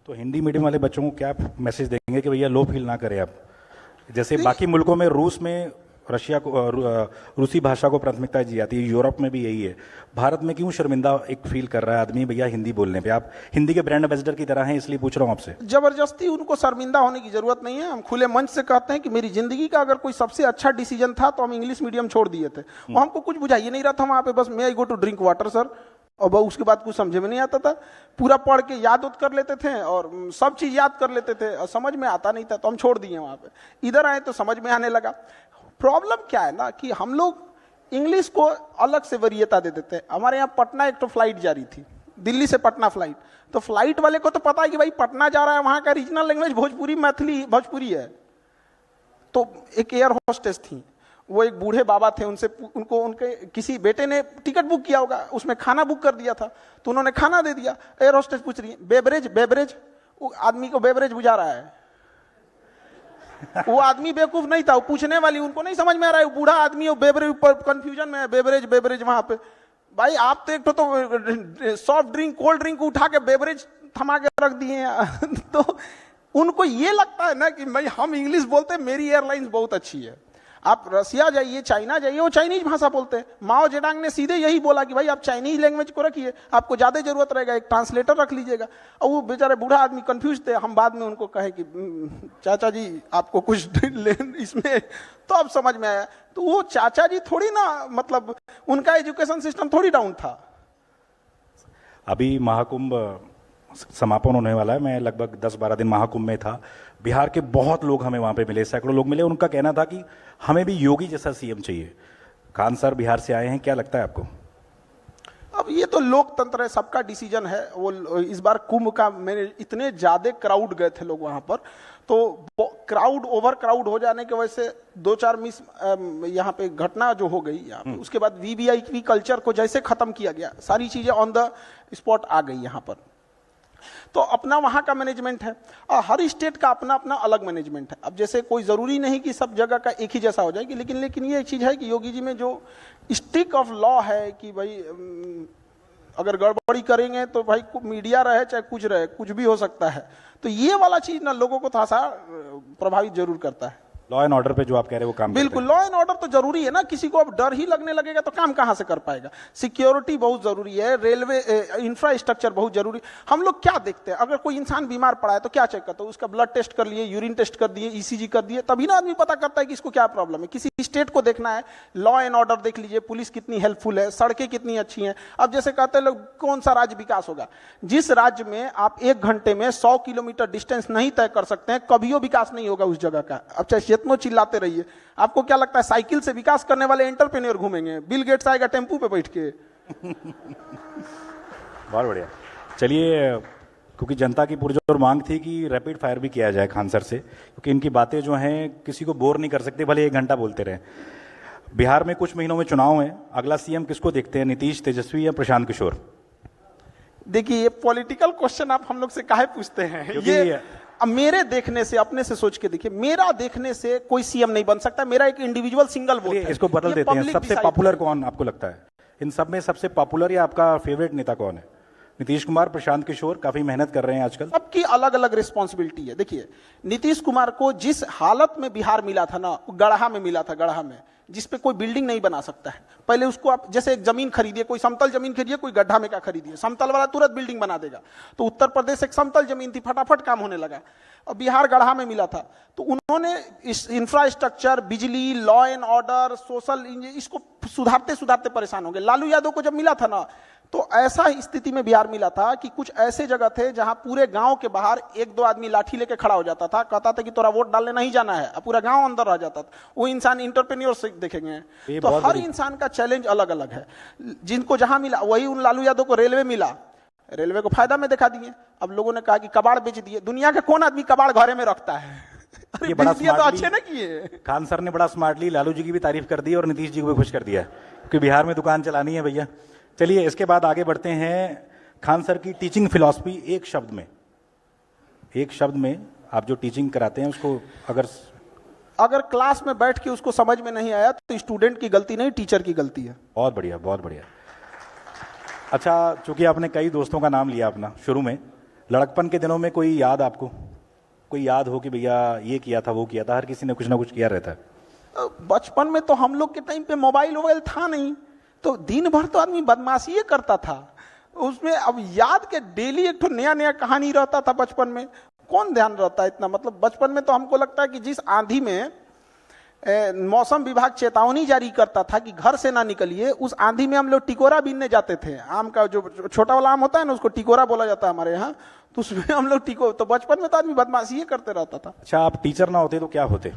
तो हिंदी मीडियम वाले बच्चों को क्या मैसेज देंगे कि भैया लो फील ना करें आप? जैसे बाकी मुल्कों में रूस में रशिया को रूसी भाषा को प्राथमिकता दी जाती है, यूरोप में भी यही है। भारत में क्यों शर्मिंदा एक फील कर रहा है आदमी भैया हिंदी बोलने पे? आप हिंदी के ब्रांड एम्बेसडर की तरह हैं, इसलिए पूछ रहा हूं आपसे। जबरदस्ती उनको शर्मिंदा होने की जरूरत नहीं है। हम खुले मंच से कहते हैं कि मेरी जिंदगी का अगर कोई सबसे अच्छा डिसीजन था तो हम इंग्लिश मीडियम छोड़ दिए थे। और हमको कुछ बुझाइए नहीं रहा था वहां पे, बस may I go to drink water sir, और उसके बाद कुछ समझ में नहीं आता था। पूरा पढ़ के याद कर लेते थे और सब चीज याद कर लेते थे और समझ में आता नहीं था, तो हम छोड़ दिए वहां पे। इधर आए तो समझ में आने लगा। प्रॉब्लम क्या है ना कि हम लोग इंग्लिश को अलग से वरीयता दे देते हैं। हमारे यहाँ पटना एक तो फ्लाइट जा रही थी, दिल्ली से पटना फ्लाइट, तो फ्लाइट वाले को तो पता है कि भाई पटना जा रहा है, वहां का रीजनल लैंग्वेज भोजपुरी, मैथिली भोजपुरी है। तो एक एयर होस्टेस थी, वो एक बूढ़े बाबा थे, उनके किसी बेटे ने टिकट बुक किया होगा, उसमें खाना बुक कर दिया था, तो उन्होंने खाना दे दिया। एयर होस्टेस पूछ रही है बेवरेज बेवरेज, वो आदमी को बेवरेज बुझा रहा है। वो आदमी बेवकूफ नहीं था, वो पूछने वाली उनको नहीं समझ में आ रहा है, वो बूढ़ा आदमी है, बेवरेज पर कंफ्यूजन में है, बेवरेज बेवरेज वहां पे। भाई आप तो एक तो सॉफ्ट ड्रिंक कोल्ड ड्रिंक उठा के बेवरेज थमा के रख दिए हैं। तो उनको ये लगता है ना कि भाई हम इंग्लिश बोलते हैं, मेरी एयरलाइंस बहुत अच्छी है। आप रसिया जाइए, चाइना जाइए, वो चाइनीज भाषा बोलते हैं। माओ जेडांग ने सीधे यही बोला कि भाई आप चाइनीज लैंग्वेज को रखिए, आपको ज्यादा जरूरत रहेगा, एक ट्रांसलेटर रख लीजिएगा। और वो बेचारे बूढ़ा आदमी कंफ्यूज थे। हम बाद में उनको कहे कि चाचा जी आपको कुछ इसमें, तो अब समझ में आया। तो वो चाचा जी थोड़ी ना, मतलब उनका एजुकेशन सिस्टम थोड़ी डाउन था। अभी महाकुंभ समापन होने वाला है, मैं लगभग 10-12 दिन महाकुंभ में था। बिहार के बहुत लोग हमें वहां पे मिले, सैकड़ों लोग मिले। उनका कहना था कि हमें भी योगी जैसा सीएम चाहिए। खान सर बिहार से आए हैं, क्या लगता है आपको? अब ये तो लोकतंत्र है, सबका डिसीजन है। वो इस बार कुंभ का मैंने इतने ज्यादा क्राउड गए थे लोग वहां पर, तो क्राउड ओवर क्राउड हो जाने की वजह से 2-4 मिस यहाँ पे घटना जो हो गई यहाँ पे, उसके बाद वीवीआईपी कल्चर को जैसे खत्म किया गया, सारी चीजें ऑन द स्पॉट आ गई यहाँ पर। तो अपना वहां का मैनेजमेंट है और हर स्टेट का अपना अपना अलग मैनेजमेंट है। अब जैसे कोई जरूरी नहीं कि सब जगह का एक ही जैसा हो जाएगी, लेकिन ये एक चीज है कि योगी जी में जो स्टिक ऑफ लॉ है कि भाई अगर गड़बड़ी करेंगे तो भाई मीडिया रहे चाहे कुछ रहे, कुछ भी हो सकता है। तो ये वाला चीज ना लोगों को थोड़ा सा प्रभावित जरूर करता है। लॉ एंड ऑर्डर पे जो आप कह रहे हैं वो काम बिल्कुल, लॉ एंड ऑर्डर तो जरूरी है ना। किसी को अब डर ही लगने लगेगा तो काम कहां से कर पाएगा। सिक्योरिटी बहुत जरूरी है, रेलवे इंफ्रास्ट्रक्चर बहुत जरूरी। हम लोग क्या देखते हैं, अगर कोई इंसान बीमार पड़ा है तो क्या चेक करते हैं? उसका ब्लड टेस्ट कर लिए, यूरिन टेस्ट कर दिए, ईसीजी कर दिए, तभी ना आदमी पता करता है कि इसको क्या प्रॉब्लम है। किसी स्टेट को देखना है, लॉ एंड ऑर्डर देख लीजिए, पुलिस कितनी हेल्पफुल है, सड़कें कितनी अच्छी हैं। अब जैसे कहते हैं लोग कौन सा राज्य विकास होगा, जिस राज्य में आप 1 घंटे में 100 किलोमीटर डिस्टेंस नहीं तय कर सकते हैं, कभी विकास नहीं होगा उस जगह का। अब चाहे जितना चिल्लाते रहिए, आपको क्या लगता है साइकिल से विकास करने वाले एंटरप्रेन्योर घूमेंगे? बिल गेट्स आएगा टेम्पू पे बैठ के। बहुत बढ़िया। चलिए, क्योंकि जनता की पुरजोर मांग थी कि रैपिड फायर भी किया जाए खान सर से, क्योंकि इनकी बातें जो हैं किसी को बोर नहीं कर सकते, भले 1 घंटा बोलते रहे। बिहार में कुछ महीनों में चुनाव है, अगला सीएम किसको देखते हैं, नीतीश, तेजस्वी या प्रशांत किशोर? देखिए, ये पॉलिटिकल क्वेश्चन आप हम लोग से काहे पूछते हैं? ये अब मेरे देखने से, अपने से सोच के देखिए, मेरा देखने से कोई सीएम नहीं बन सकता। मेरा एक इंडिविजुअल सिंगल वोट है। इसको बदल देते हैं। सबसे पॉपुलर कौन आपको लगता है इन सब में? सबसे पॉपुलर या आपका फेवरेट नेता कौन है? नीतीश कुमार, प्रशांत किशोर? काफी मेहनत कर रहे हैं आजकल। सबकी अलग अलग रिस्पॉन्सिबिलिटी है। देखिए, नीतीश कुमार को जिस हालत में बिहार मिला था ना, गढ़ा में मिला था, गढ़ा में, जिसपे कोई बिल्डिंग नहीं बना सकता है। पहले उसको आप जैसे एक जमीन खरीदिए, कोई समतल जमीन खरीदिए, कोई गड्ढा में क्या खरीदिए, समतल वाला तुरंत बिल्डिंग बना देगा। तो उत्तर प्रदेश एक समतल जमीन थी, फटाफट काम होने लगा। और बिहार गढ़ा में मिला था, तो उन्होंने इस इंफ्रास्ट्रक्चर, बिजली, लॉ एंड ऑर्डर, सोशल, इसको सुधारते सुधारते परेशान हो गए। लालू यादव को जब मिला था ना, तो ऐसा स्थिति में बिहार मिला था कि कुछ ऐसे जगह थे जहां पूरे गांव के बाहर 1-2 आदमी लाठी लेके खड़ा हो जाता था, कहता था कि तोरा वोट डालने नहीं जाना है, पूरा गांव अंदर रह जाता था। वो इंसान इंटरप्रेन्योर से देखेंगे तो हर इंसान का चैलेंज अलग अलग है। जिनको जहां मिला, वही उन लालू यादव को रेलवे मिला, रेलवे को फायदा में दिखा दिए। अब लोगों ने कहा कि कबाड़ बेच दिए। दुनिया के कौन आदमी कबाड़ घरे में रखता है? ये बड़ा तो अच्छे ना किए। खान सर ने बड़ा स्मार्टली लालू जी की भी तारीफ कर दी और नीतीश जी को भी खुश कर दिया, क्योंकि बिहार में दुकान चलानी है भैया। चलिए, इसके बाद आगे बढ़ते हैं। खान सर की टीचिंग फिलॉसफी, एक शब्द में आप जो टीचिंग कराते हैं उसको अगर क्लास में बैठ के उसको समझ में नहीं आया तो स्टूडेंट की गलती नहीं, टीचर की गलती है। बहुत बढ़िया, बहुत बढ़िया। अच्छा, चूंकि आपने कई दोस्तों का नाम लिया अपना शुरू में, लड़कपन के दिनों में कोई याद आपको, कोई याद हो कि भैया ये किया था वो किया था? हर किसी ने कुछ ना कुछ किया रहता है। बचपन में तो हम लोग के टाइम पे मोबाइल वोबाइल था नहीं, तो दिन भर तो आदमी बदमाशी ही करता था उसमें। अब याद के डेली एक तो नया नया कहानी रहता था बचपन में, कौन ध्यान रहता है इतना। मतलब बचपन में तो हमको लगता है कि जिस आंधी में मौसम विभाग चेतावनी जारी करता था कि घर से ना निकलिए, उस आंधी में हम लोग टिकोरा बीनने जाते थे। आम का जो छोटा वाला आम होता है ना, उसको टिकोरा बोला जाता है हमारे यहाँ, तो उसमें हम लोग तो बचपन में तो आदमी बदमाशी ही करते रहता था। अच्छा, आप टीचर ना होते तो क्या होते?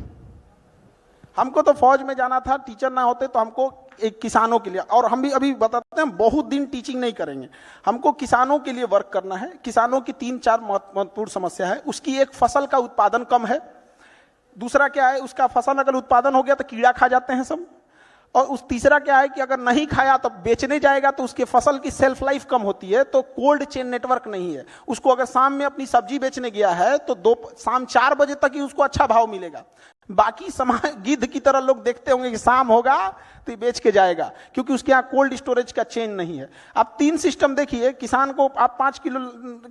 हमको तो फौज में जाना था, टीचर ना होते तो हमको एक किसानों के लिए, और हम भी अभी बताते हैं बहुत दिन टीचिंग नहीं करेंगे, हमको किसानों के लिए वर्क करना है। किसानों की 3-4 महत्वपूर्ण समस्या है। उसकी एक, फसल का उत्पादन कम है। दूसरा क्या है, उसका फसल अगर उत्पादन हो गया तो कीड़ा खा जाते हैं सब। और उस तीसरा क्या है कि अगर नहीं खाया तो बेचने जाएगा तो उसके फसल की सेल्फ लाइफ कम होती है, तो कोल्ड चेन नेटवर्क नहीं है। उसको अगर शाम में अपनी सब्जी बेचने गया है तो शाम 4 बजे तक ही उसको अच्छा भाव मिलेगा। बाकी समाज गिद्ध की तरह लोग देखते होंगे कि शाम होगा तो ये बेच के जाएगा, क्योंकि उसके यहाँ कोल्ड स्टोरेज का चेन नहीं है। आप 3 सिस्टम देखिए, किसान को आप 5 किलो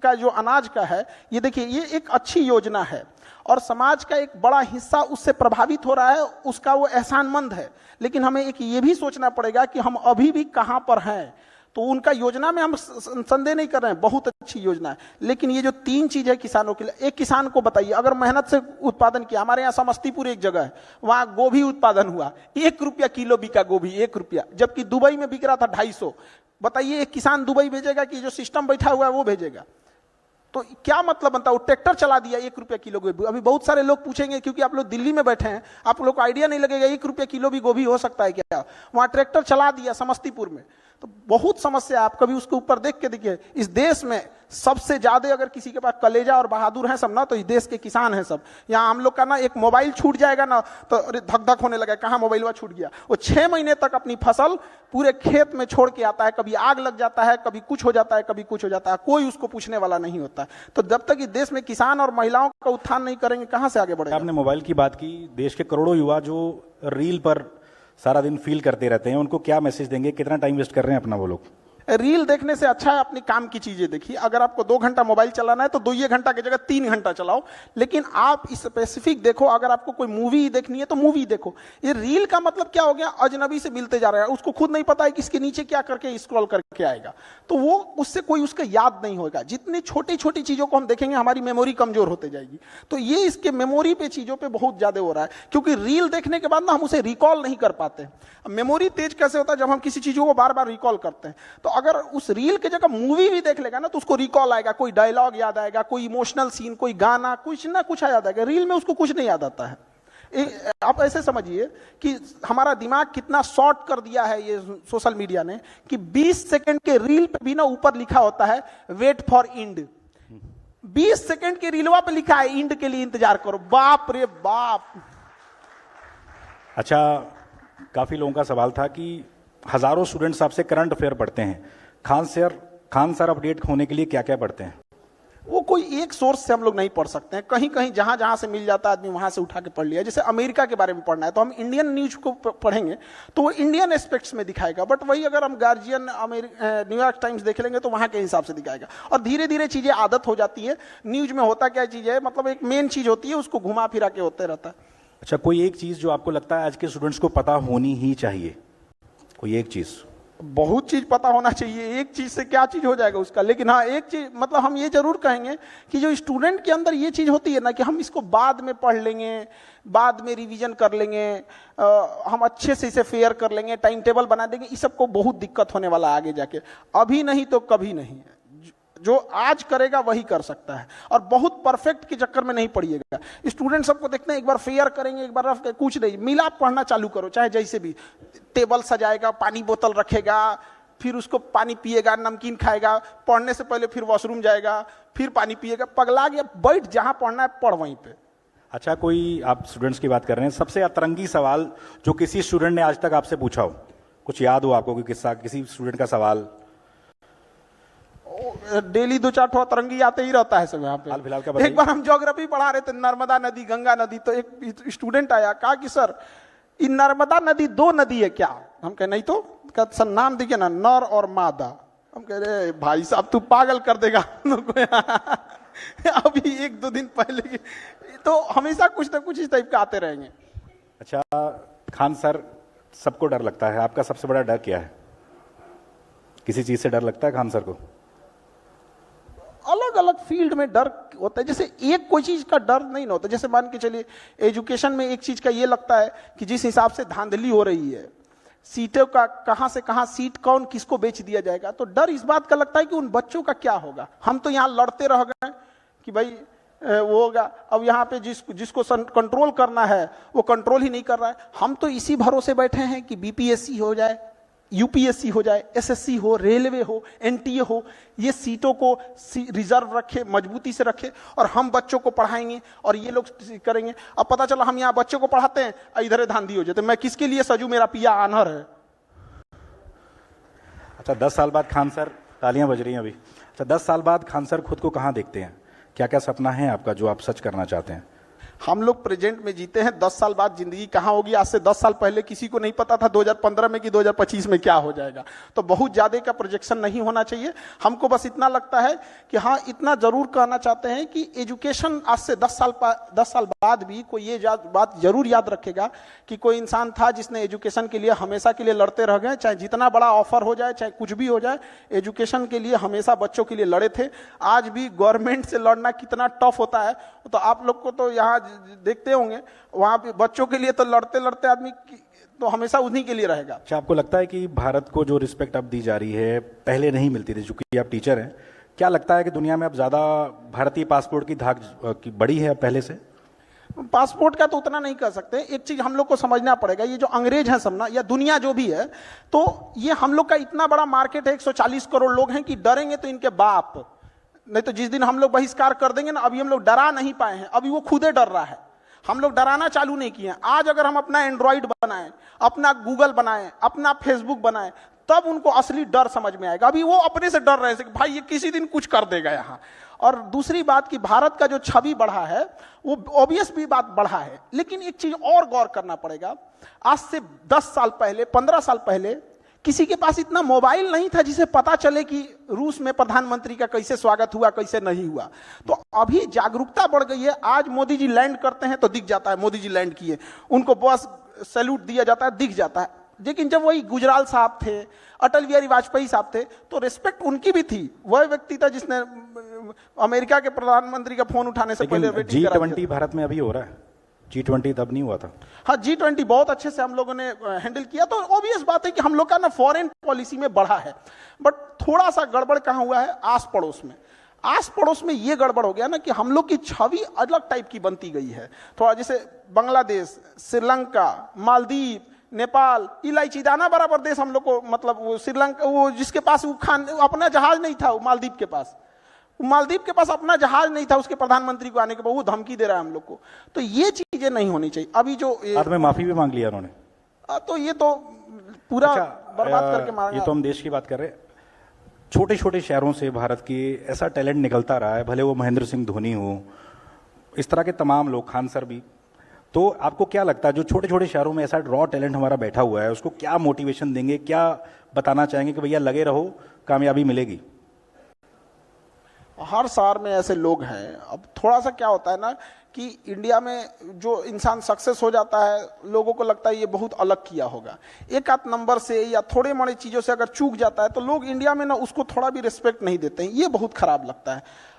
का जो अनाज का है, ये देखिए, ये एक अच्छी योजना है और समाज का एक बड़ा हिस्सा उससे प्रभावित हो रहा है, उसका वो एहसानमंद है। लेकिन हमें एक ये भी सोचना पड़ेगा कि हम अभी भी कहां पर हैं। तो उनका योजना में हम संदेह नहीं कर रहे हैं, बहुत अच्छी योजना है, लेकिन ये जो 3 चीज है किसानों के लिए, एक किसान को बताइए अगर मेहनत से उत्पादन किया, हमारे यहाँ समस्तीपुर एक जगह है, वहां गोभी उत्पादन हुआ, 1 रुपया किलो बिका गोभी, 1 रुपया, जबकि दुबई में बिक रहा था 250। बताइए एक किसान दुबई भेजेगा कि जो सिस्टम बैठा हुआ है वो भेजेगा? तो क्या मतलब बनता है? वो ट्रैक्टर चला दिया 1 रुपया किलो गोभी। अभी बहुत सारे लोग पूछेंगे, क्योंकि आप लोग दिल्ली में बैठे हैं, आप लोग को आइडिया नहीं लगेगा 1 रुपया किलो भी गोभी हो सकता है क्या। वहां ट्रैक्टर चला दिया समस्तीपुर में। तो बहुत समस्या, आप कभी उसके ऊपर देख के देखिए। इस देश में सबसे ज्यादा अगर किसी के पास कलेजा और बहादुर है सब ना, तो इस देश के किसान हैं सब। यहाँ हम लोग का ना एक मोबाइल छूट जाएगा ना तो धक धक होने लगा, कहाँ मोबाइल छूट गया। वो 6 महीने तक अपनी फसल पूरे खेत में छोड़ के आता है, कभी आग लग जाता है, कभी कुछ हो जाता है, कभी कुछ हो जाता है, कोई उसको पूछने वाला नहीं होता। तो जब तक इस देश में किसान और महिलाओं का उत्थान नहीं करेंगे, कहां से आगे बढ़ेगा। आपने मोबाइल की बात की, देश के करोड़ों युवा जो रील पर सारा दिन फील करते रहते हैं, उनको क्या मैसेज देंगे? कितना टाइम वेस्ट कर रहे हैं अपना वो लोग? रील देखने से अच्छा है अपनी काम की चीजें देखिए। अगर आपको 2 घंटा मोबाइल चलाना है तो 2 घंटा की जगह 3 घंटा चलाओ, लेकिन आप स्पेसिफिक देखो। अगर आपको कोई मूवी देखनी है तो मूवी देखो। ये रील का मतलब क्या हो गया, अजनबी से मिलते जा रहा है, उसको खुद नहीं पता है कि इसके नीचे क्या करके स्क्रॉल करके आएगा, तो वो उससे कोई उसका याद नहीं होगा। जितनी छोटी छोटी चीजों को हम देखेंगे हमारी मेमोरी कमजोर होते जाएगी। तो ये इसके मेमोरी पे चीजों पे बहुत ज्यादा हो रहा है, क्योंकि रील देखने के बाद ना हम उसे रिकॉल नहीं कर पाते। मेमोरी तेज कैसे होता है, जब हम किसी चीजों को बार बार रिकॉल करते हैं। तो अगर उस रील की जगह मूवी भी देख लेगा ना तो उसको रिकॉल आएगा, कोई डायलॉग याद आएगा, कोई इमोशनल सीन, कोई गाना, कुछ ना कुछ याद आएगा। रील में उसको कुछ नहीं याद आता है। आप ऐसे समझिए कि हमारा दिमाग कितना शॉर्ट कर दिया है ये सोशल मीडिया ने, कि 20 सेकंड के रील पे भी ना ऊपर लिखा होता है वेट फॉर इंड। 20 सेकंड के रीलवा पे लिखा है इंड के लिए इंतजार करो। बाप रे बाप। अच्छा, काफी लोगों का सवाल था कि हजारों स्टूडेंट्स आपसे करंट अफेयर पढ़ते हैं, खान सर अपडेट होने के लिए क्या क्या पढ़ते हैं? वो कोई एक सोर्स से हम लोग नहीं पढ़ सकते हैं, कहीं कहीं जहां जहां से मिल जाता है आदमी वहां से उठा के पढ़ लिया। जैसे अमेरिका के बारे में पढ़ना है तो हम इंडियन न्यूज को पढ़ेंगे तो वो इंडियन एस्पेक्ट्स में दिखाएगा, बट वही अगर हम गार्जियन न्यूयॉर्क टाइम्स देख लेंगे तो वहां के हिसाब से दिखाएगा। और धीरे धीरे चीजें आदत हो जाती है। न्यूज में होता क्या चीज है, मतलब एक मेन चीज होती है, उसको घुमा फिरा के होते रहता है। अच्छा, कोई एक चीज जो आपको लगता है आज के स्टूडेंट्स को पता होनी ही चाहिए? कोई एक चीज? बहुत चीज पता होना चाहिए, एक चीज से क्या चीज हो जाएगा उसका। लेकिन हाँ, एक चीज मतलब हम ये जरूर कहेंगे कि जो स्टूडेंट के अंदर ये चीज होती है ना कि हम इसको बाद में पढ़ लेंगे, बाद में रिवीजन कर लेंगे, हम अच्छे से इसे फेयर कर लेंगे, टाइम टेबल बना देंगे, इस सबको बहुत दिक्कत होने वाला है आगे जाके। अभी नहीं तो कभी नहीं है। जो आज करेगा वही कर सकता है, और बहुत परफेक्ट के चक्कर में नहीं पड़िएगा। स्टूडेंट सबको देखते हैं, एक बार फेयर करेंगे, एक बार रफ कुछ नहीं, मिला पढ़ना चालू करो, चाहे जैसे भी। टेबल सजाएगा, पानी बोतल रखेगा, फिर उसको पानी पिएगा, नमकीन खाएगा, पढ़ने से पहले फिर वॉशरूम जाएगा, फिर पानी पिएगा, पगला गया। बैठ जहां पढ़ना है पढ़ वहीं पे। अच्छा, कोई आप स्टूडेंट्स की बात कर रहे हैं, सबसे अतरंगी सवाल जो किसी स्टूडेंट ने आज तक आपसे पूछा हो, कुछ याद हो आपको? कोई किस्सा, किसी स्टूडेंट का सवाल? डेली 2-4 अतरंगी आते ही रहता है सब यहाँ पे। फिलहाल का एक बार हम ज्योग्राफी पढ़ा रहे थे, नर्मदा नदी, गंगा नदी, तो एक स्टूडेंट आया, कहा कि सर ये नर्मदा नदी 2 नदी है क्या? हम कहे नहीं तो। सर नाम देखिए ना, नर और मादा। हम कह रहे भाई साहब तू पागल कर देगा हम लोग को यहाँ। अभी 1-2 दिन पहले की, तो हमेशा कुछ ना कुछ इस टाइप का आते रहेंगे। अच्छा खान सर, सबको डर लगता है, आपका सबसे बड़ा डर क्या है? किसी चीज से डर लगता है खान सर को? अलग अलग फील्ड में डर होता है, जैसे एक कोई चीज का डर नहीं होता। जैसे मान के चलिए एजुकेशन में एक चीज का ये लगता है कि जिस हिसाब से धांधली हो रही है, सीटों का कहां से कहां सीट कौन किसको बेच दिया जाएगा, तो डर इस बात का लगता है कि उन बच्चों का क्या होगा। हम तो यहाँ लड़ते रह गए कि भाई वो होगा, अब यहाँ पे जिसको कंट्रोल करना है वो कंट्रोल ही नहीं कर रहा है। हम तो इसी भरोसे बैठे हैं कि बीपीएससी हो जाए, यूपीएससी हो जाए, एसएससी हो, रेलवे हो, एनटीए हो, ये सीटों को रिजर्व रखे, मजबूती से रखे, और हम बच्चों को पढ़ाएंगे और ये लोग करेंगे। अब पता चला हम यहाँ बच्चों को पढ़ाते हैं, इधर धांधी हो जाते, मैं किसके लिए सजू, मेरा पिया आनहर है। अच्छा 10 साल बाद खान सर, तालियां बज रही हैं अभी। अच्छा 10 साल बाद खान सर खुद को कहाँ देखते हैं? क्या क्या सपना है आपका जो आप सच करना चाहते हैं? हम लोग प्रेजेंट में जीते हैं, 10 साल बाद जिंदगी कहाँ होगी आज से 10 साल पहले किसी को नहीं पता था 2015 में कि 2025 में क्या हो जाएगा। तो बहुत ज्यादा का प्रोजेक्शन नहीं होना चाहिए। हमको बस इतना लगता है कि हाँ, इतना जरूर कहना चाहते हैं कि एजुकेशन आज से 10 साल बाद भी कोई ये बात जरूर याद रखेगा कि कोई इंसान था जिसने एजुकेशन के लिए हमेशा के लिए लड़ते रह गए, चाहे जितना बड़ा ऑफर हो जाए, चाहे कुछ भी हो जाए, एजुकेशन के लिए हमेशा बच्चों के लिए लड़े थे। आज भी गवर्नमेंट से लड़ना कितना टफ होता है, तो आप लोग को तो यहाँ देखते होंगे, वहां पे बच्चों के लिए तो लड़ते लड़ते आदमी तो हमेशा उन्हीं के लिए रहेगा। अच्छा आपको लगता है कि भारत को जो रिस्पेक्ट अब दी जा रही है पहले नहीं मिलती थी? चूंकि आप टीचर हैं, क्या लगता है कि दुनिया में अब ज्यादा भारतीय पासपोर्ट की धाक की बड़ी है पहले से? पासपोर्ट का तो उतना नहीं कर सकते। एक चीज हम लोग को समझना पड़ेगा, ये जो अंग्रेज हैं सब ना, या दुनिया जो भी है, तो ये हम लोग का इतना बड़ा मार्केट है, 140 करोड़ लोग हैं, कि डरेंगे तो इनके बाप, नहीं तो जिस दिन हम लोग बहिष्कार कर देंगे ना, अभी हम लोग डरा नहीं पाए हैं, अभी वो खुदे डर रहा है, हम लोग डराना चालू नहीं किए हैं। आज अगर हम अपना एंड्रॉइड बनाएं, अपना गूगल बनाएं, अपना फेसबुक बनाएं, तब उनको असली डर समझ में आएगा। अभी वो अपने से डर रहे थे कि भाई ये किसी दिन कुछ कर देगा यहाँ। और दूसरी बात कि भारत का जो छवि बढ़ा है, वो ऑब्वियस भी बात बढ़ा है, लेकिन एक चीज और गौर करना पड़ेगा। आज से 10 साल पहले, 15 साल पहले किसी के पास इतना मोबाइल नहीं था जिसे पता चले कि रूस में प्रधानमंत्री का कैसे स्वागत हुआ, कैसे नहीं हुआ। तो अभी जागरूकता बढ़ गई है। आज मोदी जी लैंड करते हैं तो दिख जाता है मोदी जी लैंड किए, उनको बस सैल्यूट दिया जाता है, दिख जाता है। लेकिन जब वही गुजराल साहब थे, अटल बिहारी वाजपेयी साहब थे, तो रिस्पेक्ट उनकी भी थी। वह व्यक्ति था जिसने अमेरिका के प्रधानमंत्री का फोन उठाने से पहले G20 भारत में अभी हो रहा है, G20 तब नहीं हुआ था। हाँ, G20 बहुत अच्छे से हम लोगों ने हैंडल किया। तो ऑब्वियस बात है कि हम लोग का ना फॉरेन पॉलिसी में बढ़ा है, बट थोड़ा सा गड़बड़ कहाँ हुआ है, आस पड़ोस में। आस पड़ोस में ये गड़बड़ हो गया ना कि हम लोग की छवि अलग टाइप की बनती गई है। थोड़ा जैसे बांग्लादेश, श्रीलंका, मालदीव, नेपाल, इलायची दाना बराबर देश हम लोग को, मतलब वो श्रीलंका, वो जिसके पास वो अपना जहाज नहीं था, वो मालदीव के पास अपना जहाज नहीं था, उसके प्रधानमंत्री को आने के बाद वो धमकी दे रहा है हम लोग को। तो ये चीजें नहीं होनी चाहिए। अभी जो बाद में माफी भी मांग लिया उन्होंने, तो ये तो पूरा बर्बाद करके मारेंगे। ये तो हम देश की बात कर रहे हैं। छोटे छोटे शहरों से भारत की ऐसा टैलेंट निकलता रहा है, भले वो महेंद्र सिंह धोनी हो, इस तरह के तमाम लोग, खान सर भी। तो आपको क्या लगता है जो छोटे छोटे शहरों में ऐसा रॉ टैलेंट हमारा बैठा हुआ है, उसको क्या मोटिवेशन देंगे, क्या बताना चाहेंगे कि भैया लगे रहो, कामयाबी मिलेगी? हर शहर में ऐसे लोग हैं। अब थोड़ा सा क्या होता है ना कि इंडिया में जो इंसान सक्सेस हो जाता है, लोगों को लगता है ये बहुत अलग किया होगा। एक आध नंबर से या थोड़े मोड़े चीज़ों से अगर चूक जाता है तो लोग इंडिया में ना उसको थोड़ा भी रिस्पेक्ट नहीं देते हैं। ये बहुत खराब लगता है।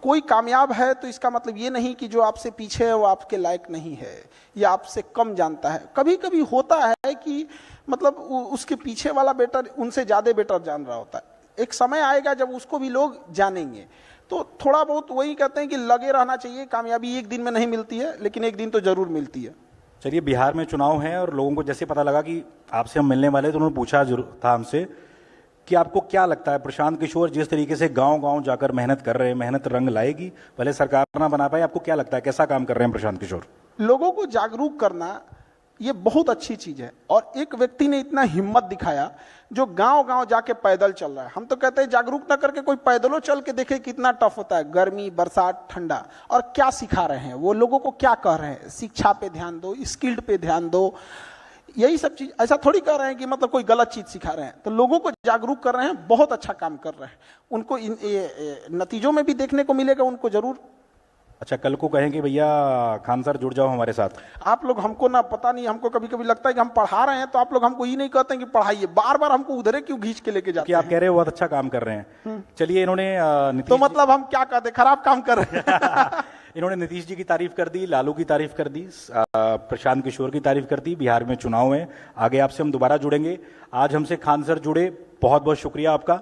कोई कामयाब है तो इसका मतलब ये नहीं कि जो आपसे पीछे है वो आपके लायक नहीं है या आपसे कम जानता है। कभी कभी होता है कि मतलब उसके पीछे वाला बेटर उनसे ज़्यादा बेटर जान रहा होता है। एक समय आएगा जब उसको भी लोग जानेंगे। तो थोड़ा बहुत वही कहते हैं कि लगे रहना चाहिए। कामयाबी एक दिन में नहीं मिलती है, लेकिन एक दिन तो जरूर मिलती है। चलिए, बिहार में चुनाव है और लोगों को जैसे पता लगा कि आपसे हम मिलने वाले, तो उन्होंने पूछा जरूर था हमसे कि आपको क्या लगता है प्रशांत किशोर जिस तरीके से गांव-गांव जाकर मेहनत कर रहे हैं, मेहनत रंग लाएगी? भले सरकार ना बना पाए, आपको क्या लगता है कैसा काम कर रहे हैं प्रशांत किशोर? लोगों को जागरूक करना ये बहुत अच्छी चीज है। और एक व्यक्ति ने इतना हिम्मत दिखाया जो गांव-गांव जाके पैदल चल रहा है। हम तो कहते हैं जागरूक ना करके कोई पैदलों चल के देखे कितना टफ होता है, गर्मी, बरसात, ठंडा। और क्या सिखा रहे हैं वो, लोगों को क्या कह रहे हैं, शिक्षा पे ध्यान दो, स्किल्ड पे ध्यान दो। यही सब चीज, ऐसा थोड़ी कर रहे हैं कि मतलब कोई गलत चीज सिखा रहे हैं, तो लोगों को जागरूक कर रहे हैं, बहुत अच्छा काम कर रहे हैं। उनको नतीजों में भी देखने को मिलेगा, उनको जरूर। अच्छा, कल को कहेंगे भैया खान सर जुड़ जाओ हमारे साथ। आप लोग हमको ना, पता नहीं, हमको कभी कभी लगता है कि हम पढ़ा रहे हैं, तो आप लोग हमको ये नहीं कहते हैं कि पढ़ाइए, बार बार हमको उधरे क्यों खींच के लेके जाते कि आप कह रहे हो बहुत अच्छा काम कर रहे हैं। चलिए, इन्होंने नीतीश तो मतलब हम क्या कहते, खराब काम कर रहे हैं। इन्होंने नीतीश जी की तारीफ कर दी, लालू की तारीफ कर दी, प्रशांत किशोर की तारीफ कर दी। बिहार में चुनाव है, आगे आपसे हम दोबारा जुड़ेंगे। आज हमसे खान सर जुड़े, बहुत बहुत शुक्रिया आपका।